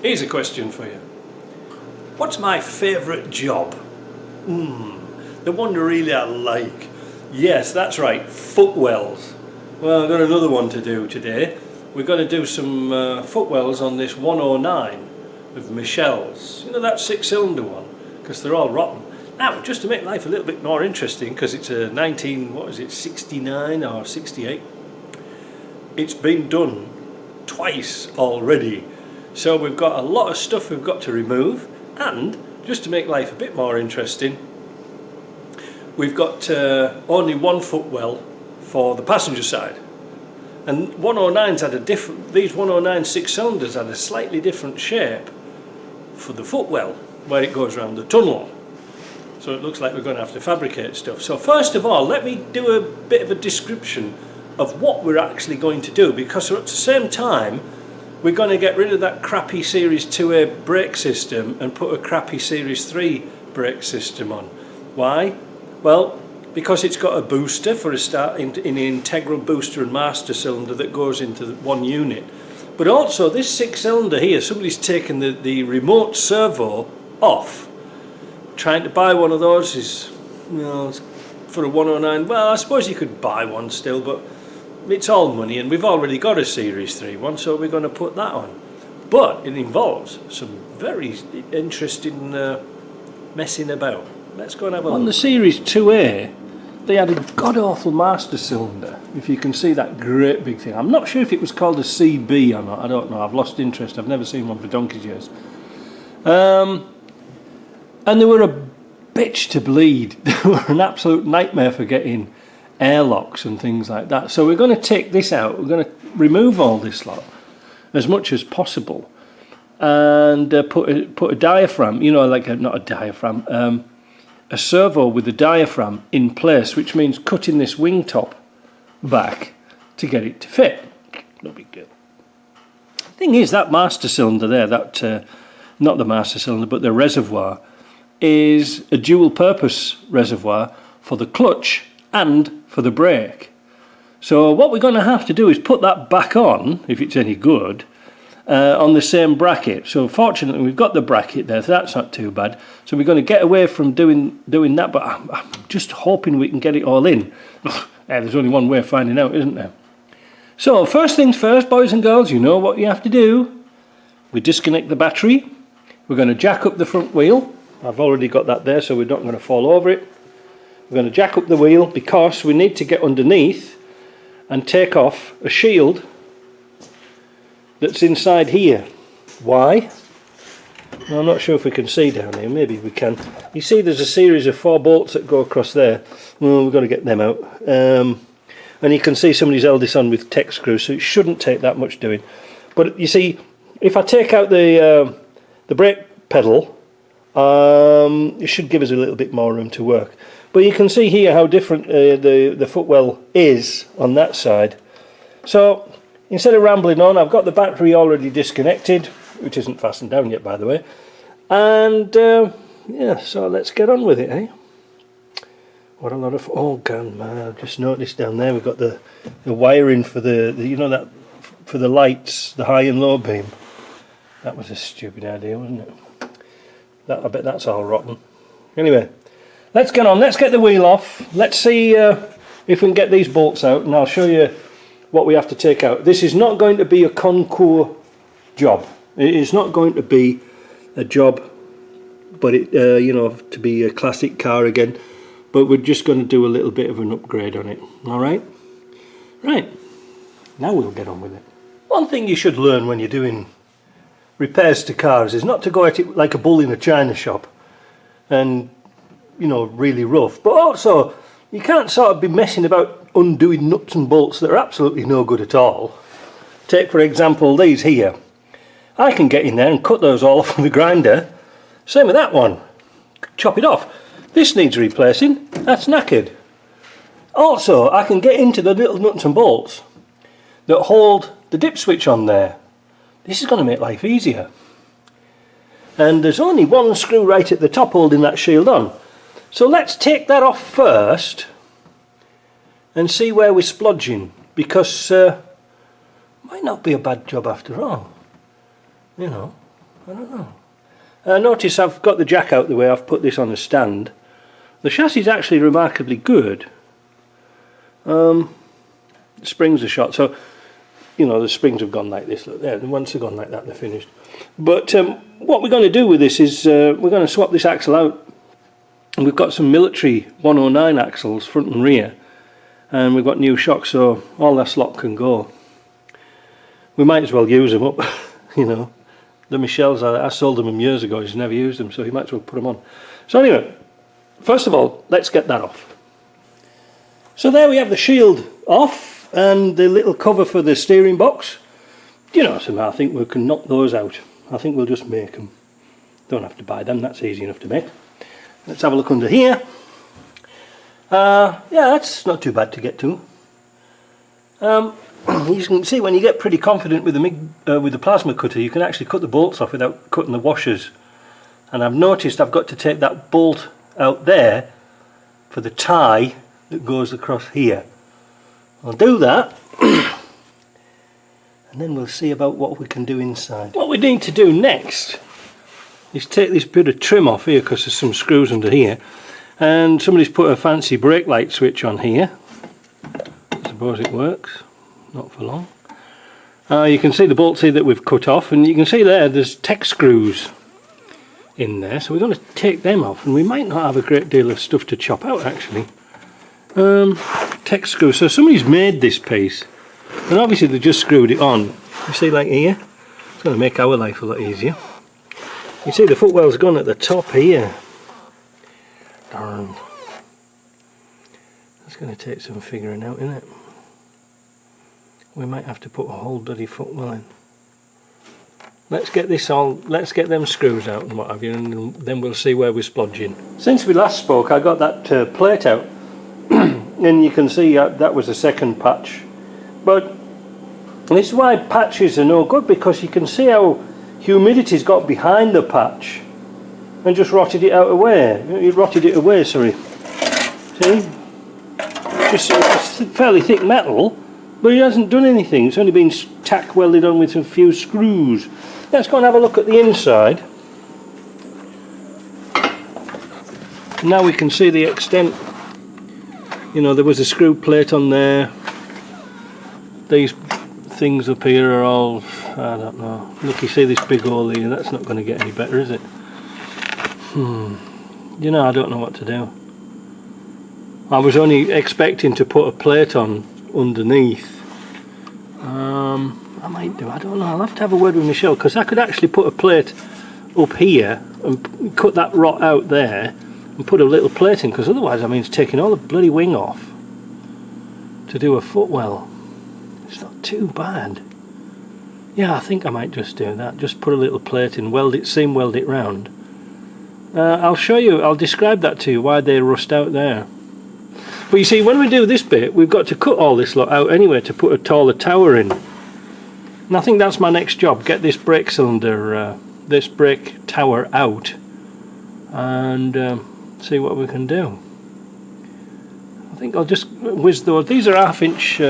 Here's a question for you. What's my favourite job? The one really I like. Yes, that's right, footwells. Well, I've got another one to do today. We're going to do some footwells on this 109 of Michelle's. You know, that 6-cylinder one, because they're all rotten. Now, just to make life a little bit more interesting, because it's a 69 or 68, it's been done twice already. So we've got a lot of stuff we've got to remove, and just to make life a bit more interesting, we've got only one footwell for the passenger side. And 109s had a different, these 109 6-cylinders had a slightly different shape for the footwell, where it goes around the tunnel. So it looks like we're going to have to fabricate stuff. So first of all, let me do a bit of a description of what we're actually going to do, because at the same time we're going to get rid of that crappy Series 2A brake system and put a crappy Series 3 brake system on. Why? Well, because it's got a booster for a start in an integral booster and master cylinder that goes into one unit. But also this 6-cylinder here, somebody's taken the remote servo off. Trying to buy one of those is, you know, for a 109, well, I suppose you could buy one still, but it's all money, and we've already got a Series 3 one, so we're going to put that on. But it involves some very interesting messing about. Let's go and have a look. On the Series 2A, they had a god-awful master cylinder, if you can see that great big thing. I'm not sure if it was called a CB or not, I don't know, I've lost interest, I've never seen one for donkey's years. And they were a bitch to bleed. They were an absolute nightmare for getting airlocks and things like that. So we're going to take this out, we're going to remove all this lot as much as possible, and put a diaphragm, you know, like not a diaphragm, a servo with a diaphragm in place, which means cutting this wing top back to get it to fit. No big deal. The thing is, that master cylinder there, that not the master cylinder but the reservoir, is a dual purpose reservoir for the clutch and for the brake. So what we're going to have to do is put that back on, if it's any good, on the same bracket. So fortunately we've got the bracket there, so that's not too bad. So we're going to get away from doing that, but I'm just hoping we can get it all in. There's only one way of finding out, isn't there? So first things first, boys and girls, you know what you have to do. We disconnect the battery. We're going to jack up the front wheel. I've already got that there, so we're not going to fall over it. We're going to jack up the wheel because we need to get underneath and take off a shield that's inside here. Why? Well, I'm not sure if we can see down here, maybe we can. You see there's a series of 4 bolts that go across there. Well, we've got to get them out. And you can see somebody's held this on with tech screws, so it shouldn't take that much doing. But you see, if I take out the brake pedal, it should give us a little bit more room to work. But you can see here how different the footwell is on that side. So instead of rambling on, I've got the battery already disconnected, which isn't fastened down yet, by the way. And yeah, so let's get on with it, eh? What a lot of, oh god man, I've just noticed down there we've got the wiring for the you know, that for the lights, the high and low beam. That was a stupid idea, wasn't it? I bet that's all rotten. Anyway, let's get on, let's get the wheel off. Let's see if we can get these bolts out, and I'll show you what we have to take out. This is not going to be a concours job. It is not going to be a job, but it, you know, to be a classic car again. But we're just going to do a little bit of an upgrade on it. All right? Right. Now we'll get on with it. One thing you should learn when you're doing repairs to cars is not to go at it like a bull in a china shop and, you know, really rough. But also, you can't sort of be messing about undoing nuts and bolts that are absolutely no good at all. Take, for example, these here. I can get in there and cut those all off with the grinder. Same with that one. Chop it off. This needs replacing. That's knackered. Also, I can get into the little nuts and bolts that hold the dip switch on there. This is going to make life easier. And there's only one screw right at the top holding that shield on. So let's take that off first and see where we're splodging, because might not be a bad job after all. You know, I don't know. Notice I've got the jack out the way, I've put this on a stand. The chassis is actually remarkably good. The springs are shot, so you know the springs have gone like this. Look there, once they've gone like that, they're finished. But what we're going to do with this is we're going to swap this axle out. And we've got some military 109 axles, front and rear, and we've got new shocks, so all that slot can go. We might as well use them up, you know. The Michels, I sold them years ago, he's never used them, so you might as well put them on. So anyway, first of all, let's get that off. So there we have the shield off, and the little cover for the steering box. You know, somehow I think we can knock those out. I think we'll just make them. Don't have to buy them, that's easy enough to make. Let's have a look under here. Yeah, that's not too bad to get to. You can see when you get pretty confident with the plasma cutter, you can actually cut the bolts off without cutting the washers. And I've noticed I've got to take that bolt out there for the tie that goes across here. I'll do that, and then we'll see about what we can do inside. What we need to do next is take this bit of trim off here, because there's some screws under here, and somebody's put a fancy brake light switch on here. I suppose it works, not for long. You can see the bolts here that we've cut off, and you can see there's tech screws in there, so we're going to take them off, and we might not have a great deal of stuff to chop out actually. Tech screws, so somebody's made this piece, and obviously they just screwed it on. You see, like here, it's going to make our life a lot easier. You see the footwell's gone at the top here. Darn. That's going to take some figuring out, isn't it? We might have to put a whole bloody footwell in. Let's get them screws out and what have you, and then we'll see where we're splodging. Since we last spoke, I got that plate out, and you can see that was the second patch. But this is why patches are no good, because you can see how humidity's got behind the patch and just rotted it out away. You rotted it away, sorry. See? It's fairly thick metal, but it hasn't done anything. It's only been tack welded on with a few screws. Let's go and have a look at the inside. Now we can see the extent. You know, there was a screw plate on there. These things up here are all, I don't know. Look, you see this big hole here, that's not going to get any better, is it? You know, I don't know what to do. I was only expecting to put a plate on underneath. I might do, I don't know, I'll have to have a word with Michelle, because I could actually put a plate up here and cut that rot out there and put a little plate in, because otherwise, I mean, it's taking all the bloody wing off to do a footwell. It's not too bad. Yeah, I think I might just do that, just put a little plate in, weld it, seam weld it round. I'll show you, I'll describe that to you, why they rust out there. But you see, when we do this bit, we've got to cut all this lot out anyway to put a taller tower in. And I think that's my next job, get this brake cylinder, this brake tower out, and see what we can do. I think I'll just whiz those. These are 1/2 inch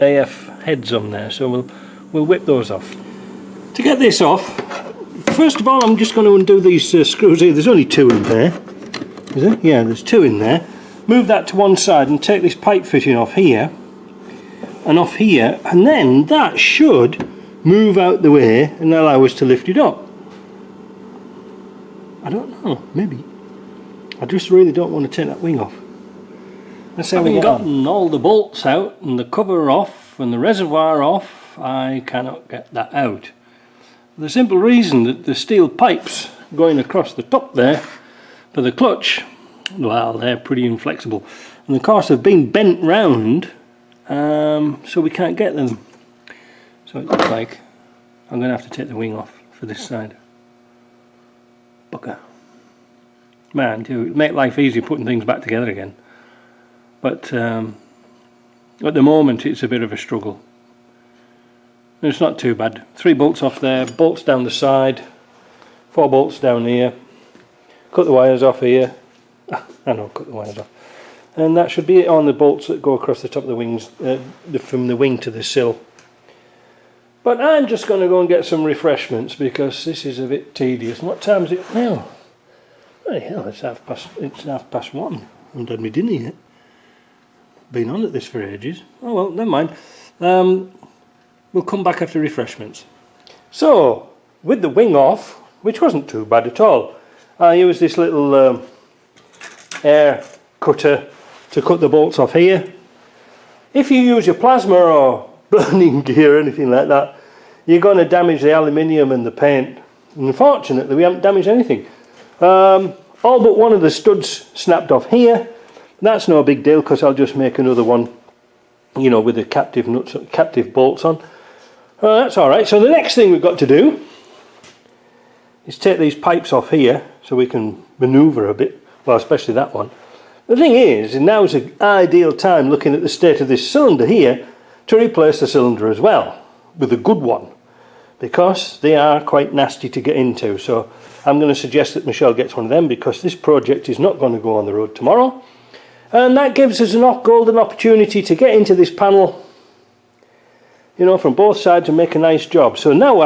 AF heads on there, so we'll whip those off. To get this off, first of all, I'm just going to undo these screws here. There's only 2 in there, is there? Yeah, there's 2 in there. Move that to one side and take this pipe fitting off here and off here, and then that should move out the way and allow us to lift it up. I don't know, maybe. I just really don't want to take that wing off. Let's say we've gotten all the bolts out and the cover off and the reservoir off, I cannot get that out. The simple reason that the steel pipes going across the top there for the clutch, well, they're pretty inflexible, and of course they've been bent round, so we can't get them. So it looks like I'm going to have to take the wing off for this side. Bugger. Man, to make life easy putting things back together again. But at the moment it's a bit of a struggle. It's not too bad. 3 bolts off there, bolts down the side, 4 bolts down here. Cut the wires off here. I know, cut the wires off. And that should be it on the bolts that go across the top of the wings, from the wing to the sill. But I'm just going to go and get some refreshments because this is a bit tedious. And what time is it now? Oh hell, it's half past 1. I haven't had my dinner yet. Been on at this for ages. Oh well, never mind. We'll come back after refreshments. So, with the wing off, which wasn't too bad at all, I used this little air cutter to cut the bolts off here. If you use your plasma or burning gear or anything like that, you're going to damage the aluminium and the paint. Unfortunately, we haven't damaged anything. All but one of the studs snapped off here. That's no big deal because I'll just make another one, you know, with the captive nuts, captive bolts on. That's alright. So the next thing we've got to do is take these pipes off here so we can manoeuvre a bit, well, especially that one. The thing is, now's an ideal time, looking at the state of this cylinder here, to replace the cylinder as well with a good one, because they are quite nasty to get into. So I'm going to suggest that Michelle gets one of them, because this project is not going to go on the road tomorrow, and that gives us a golden opportunity to get into this panel, you know, from both sides and make a nice job. So now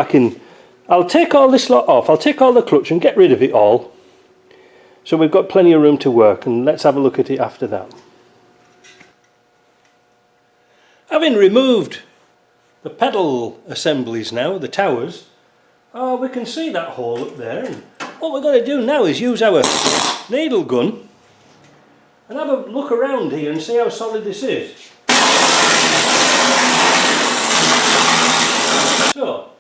I'll take all this lot off, I'll take all the clutch and get rid of it all, so we've got plenty of room to work, and let's have a look at it after that. Having removed the pedal assemblies now, the towers, we can see that hole up there, and what we're going to do now is use our needle gun and have a look around here and see how solid this is. So,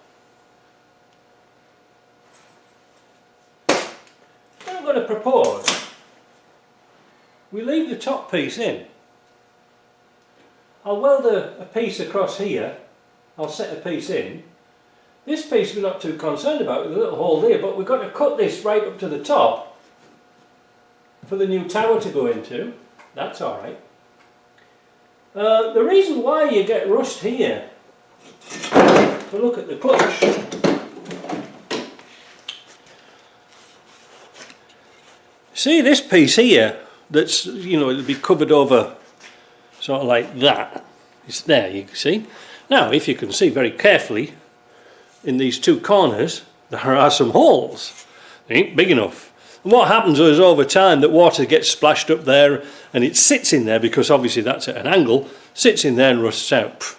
what I'm going to propose, we leave the top piece in. I'll weld a piece across here, I'll set a piece in. This piece we're not too concerned about with a little hole there, but we've got to cut this right up to the top for the new tower to go into. That's alright. The reason why you get rust here, if we look at the clutch, see this piece here that's, you know, it'll be covered over sort of like that. It's there, you can see. Now, if you can see very carefully, in these two corners, there are some holes. They ain't big enough. And what happens is, over time, that water gets splashed up there, and it sits in there, because obviously that's at an angle, sits in there and rusts out.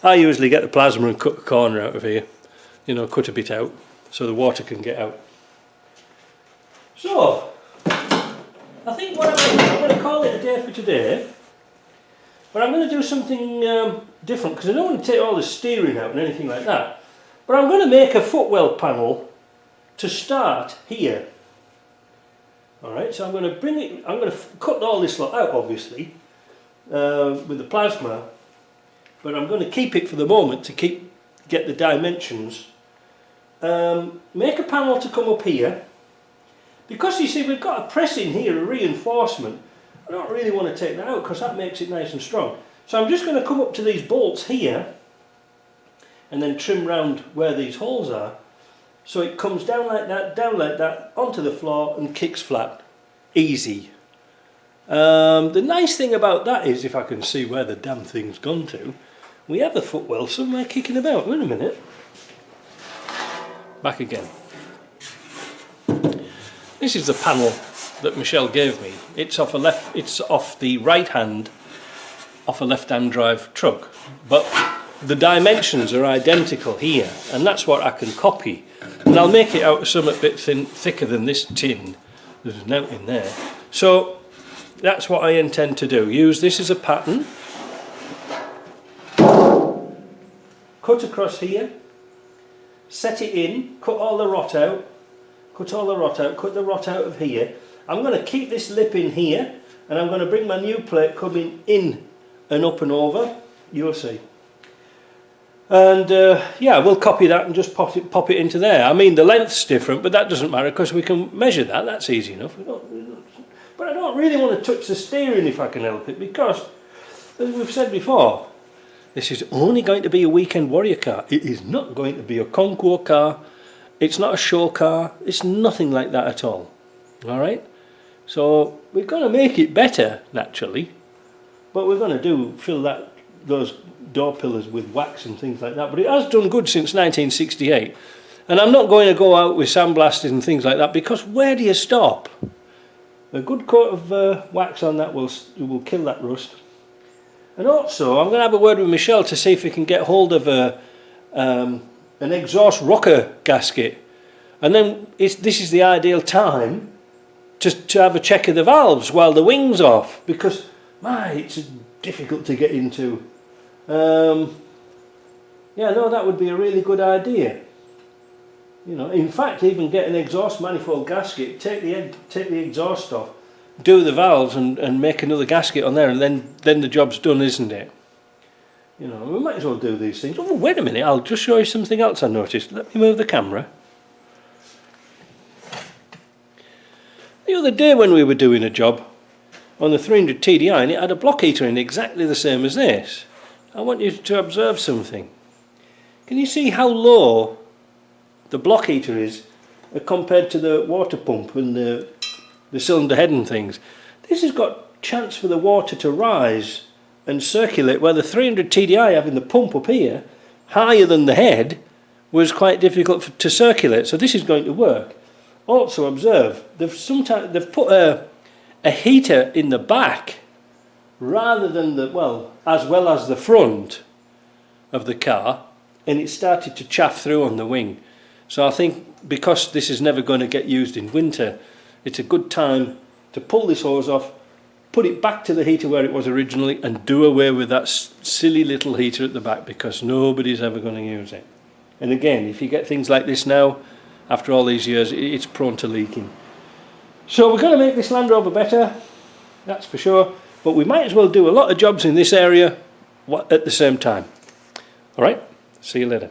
I usually get the plasma and cut the corner out of here, you know, cut a bit out, so the water can get out. So, I think what I'm going to call it a day for today. But I'm going to do something different, because I don't want to take all the steering out and anything like that. But I'm going to make a footwell panel to start here. Alright, so I'm going to cut all this lot out, obviously, with the plasma. But I'm going to keep it for the moment to get the dimensions. Make a panel to come up here. Because you see, we've got a press in here, a reinforcement. I don't really want to take that out because that makes it nice and strong. So I'm just going to come up to these bolts here and then trim round where these holes are, so it comes down like that, onto the floor and kicks flat. Easy. The nice thing about that is, if I can see where the damn thing's gone to, we have a footwell somewhere kicking about. Wait a minute. Back again. This is the panel that Michelle gave me. It's off the right hand off a left-hand drive truck, but the dimensions are identical here, and that's what I can copy, and I'll make it out of something a bit thicker than this tin. There's a note in there, so that's what I intend to do. Use this as a pattern, cut across here, set it in, cut all the rot out, cut the rot out of here. I'm going to keep this lip in here, and I'm going to bring my new plate coming in and up and over. You'll see. And yeah, we'll copy that and just pop it into there. I mean, the length's different, but that doesn't matter because we can measure that. That's easy enough. But I don't really want to touch the steering if I can help it, because, as we've said before, this is only going to be a weekend warrior car. It is not going to be a concours car. It's not a show car. It's nothing like that at all. All right. So we're going to make it better, naturally, but we're going to fill those door pillars with wax and things like that, but it has done good since 1968. And I'm not going to go out with sandblasters and things like that, because where do you stop? A good coat of wax on that will kill that rust. And also, I'm going to have a word with Michelle to see if we can get hold of an exhaust rocker gasket. And then this is the ideal time to have a check of the valves while the wing's off, because, it's difficult to get into. Yeah, no, that would be a really good idea. You know, in fact, even get an exhaust manifold gasket, take the exhaust off, do the valves and make another gasket on there, and then the job's done, isn't it? You know, we might as well do these things. Oh, wait a minute, I'll just show you something else I noticed. Let me move the camera. The other day when we were doing a job on the 300 TDI, and it had a block heater in exactly the same as this, I want you to observe something. Can you see how low the block heater is compared to the water pump and the cylinder head and things? This has got chance for the water to rise and circulate, where the 300 TDI having the pump up here higher than the head was quite difficult to circulate. So this is going to work. Also observe, they've put a heater in the back rather than as well as the front of the car, and it started to chaff through on the wing. So I think because this is never going to get used in winter, it's a good time to pull this hose off, put it back to the heater where it was originally, and do away with that silly little heater at the back, because nobody's ever going to use it. And again, if you get things like this now, after all these years, it's prone to leaking. So we're going to make this Land Rover better, that's for sure, but we might as well do a lot of jobs in this area at the same time. Alright, see you later.